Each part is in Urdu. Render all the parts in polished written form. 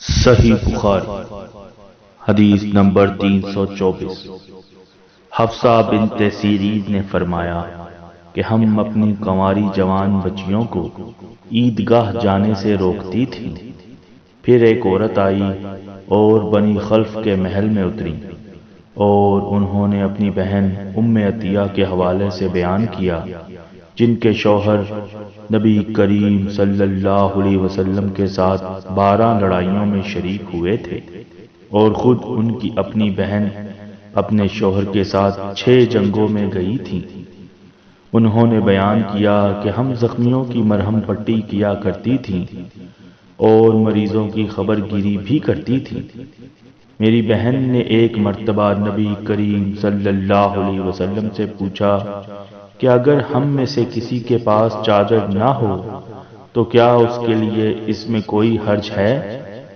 صحیح بخاری حدیث نمبر 324۔ حفصہ بنت سیرین نے فرمایا کہ ہم اپنی کنواری جوان بچیوں کو عیدگاہ جانے سے روکتی تھیں۔ پھر ایک عورت آئی اور بنی خلف کے محل میں اتری اور انہوں نے اپنی بہن ام عطیہ کے حوالے سے بیان کیا، جن کے شوہر نبی کریم صلی اللہ علیہ وسلم کے ساتھ 12 لڑائیوں میں شریک ہوئے تھے، اور خود ان کی اپنی بہن اپنے شوہر کے ساتھ 6 جنگوں میں گئی تھی۔ انہوں نے بیان کیا کہ ہم زخمیوں کی مرہم پٹی کیا کرتی تھیں اور مریضوں کی خبر گیری بھی کرتی تھیں۔ میری بہن نے ایک مرتبہ نبی کریم صلی اللہ علیہ وسلم سے پوچھا کہ اگر ہم میں سے کسی کے پاس چادر نہ ہو تو کیا اس کے لیے اس میں کوئی حرج ہے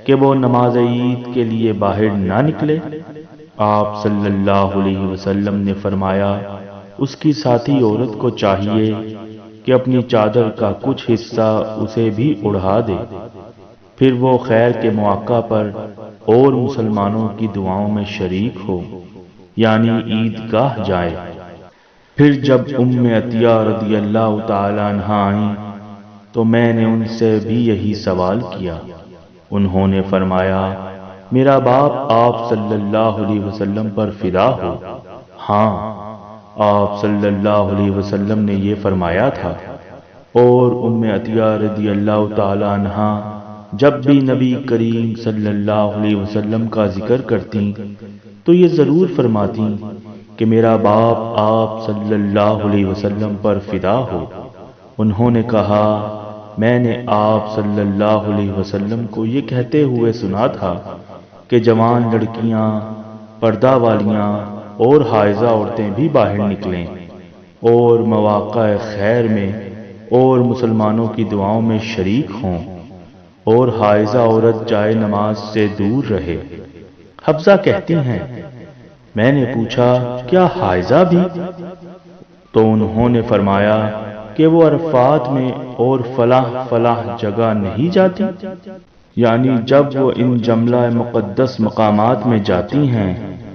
کہ وہ نماز عید کے لیے باہر نہ نکلے؟ آپ صلی اللہ علیہ وسلم نے فرمایا، اس کی ساتھی عورت کو چاہیے کہ اپنی چادر کا کچھ حصہ اسے بھی اڑا دے، پھر وہ خیر کے مواقع پر اور مسلمانوں کی دعاؤں میں شریک ہو، یعنی عیدگاہ جائے۔ پھر جب ام عطیہ رضی اللہ تعالی عنہا آئیں تو میں نے ان سے بھی یہی سوال کیا۔ انہوں نے فرمایا، میرا باپ آپ صلی اللہ علیہ وسلم پر فدا ہو۔ ہاں، آپ صلی اللہ علیہ وسلم نے یہ فرمایا تھا۔ اور ام عطیہ رضی اللہ تعالی عنہا جب بھی نبی کریم صلی اللہ علیہ وسلم کا ذکر کرتی تو یہ ضرور فرماتی کہ میرا باپ آپ صلی اللہ علیہ وسلم پر فدا ہو۔ انہوں نے کہا، میں نے آپ صلی اللہ علیہ وسلم کو یہ کہتے ہوئے سنا تھا کہ جوان لڑکیاں، پردہ والیاں اور حائضہ عورتیں بھی باہر نکلیں اور مواقع خیر میں اور مسلمانوں کی دعاؤں میں شریک ہوں، اور حائضہ عورت جائے نماز سے دور رہے۔ حفصہ کہتی ہیں، میں نے پوچھا، کیا حائضہ بھی؟ تو انہوں نے فرمایا کہ وہ عرفات میں اور فلاں فلاں جگہ نہیں جاتی، یعنی جب وہ ان جملہ مقدس مقامات میں جاتی ہیں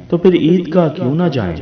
تو پھر عیدگاہ کیوں نہ جائیں؟